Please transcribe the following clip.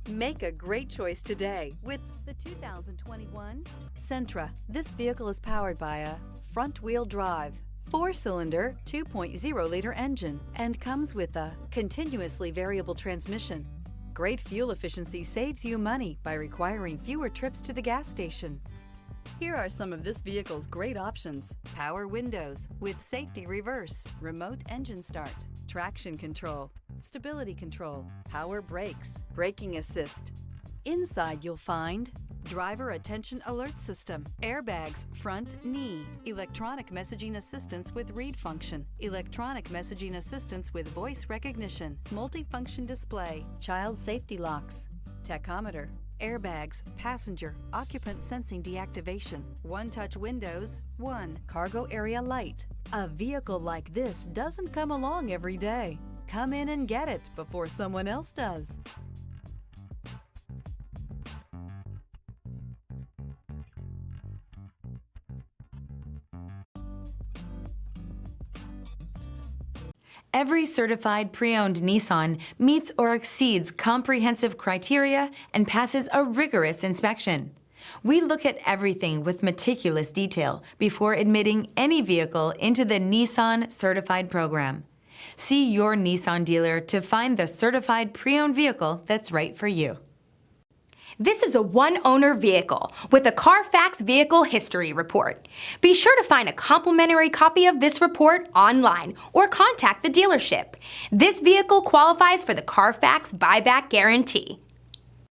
Make a great choice today with the 2021 Sentra. This vehicle is powered by a front-wheel drive, 4-cylinder, 2.0-liter engine and comes with a continuously variable transmission. Great fuel efficiency saves you money by requiring fewer trips to the gas station. Here are some of this vehicle's great options: power windows with safety reverse, remote engine start, traction control, stability control, power brakes, braking assist. Inside you'll find driver attention alert system, airbags, front knee, electronic messaging assistance with read function, electronic messaging assistance with voice recognition, multifunction display, child safety locks, tachometer, airbags, passenger, occupant sensing deactivation, one-touch windows, one cargo area light. A vehicle like this doesn't come along every day. Come in and get it before someone else does. Every certified pre-owned Nissan meets or exceeds comprehensive criteria and passes a rigorous inspection. We look at everything with meticulous detail before admitting any vehicle into the Nissan Certified program. See your Nissan dealer to find the certified pre-owned vehicle that's right for you. This is a one-owner vehicle with a CARFAX Vehicle History Report. Be sure to find a complimentary copy of this report online or contact the dealership. This vehicle qualifies for the CARFAX Buyback Guarantee.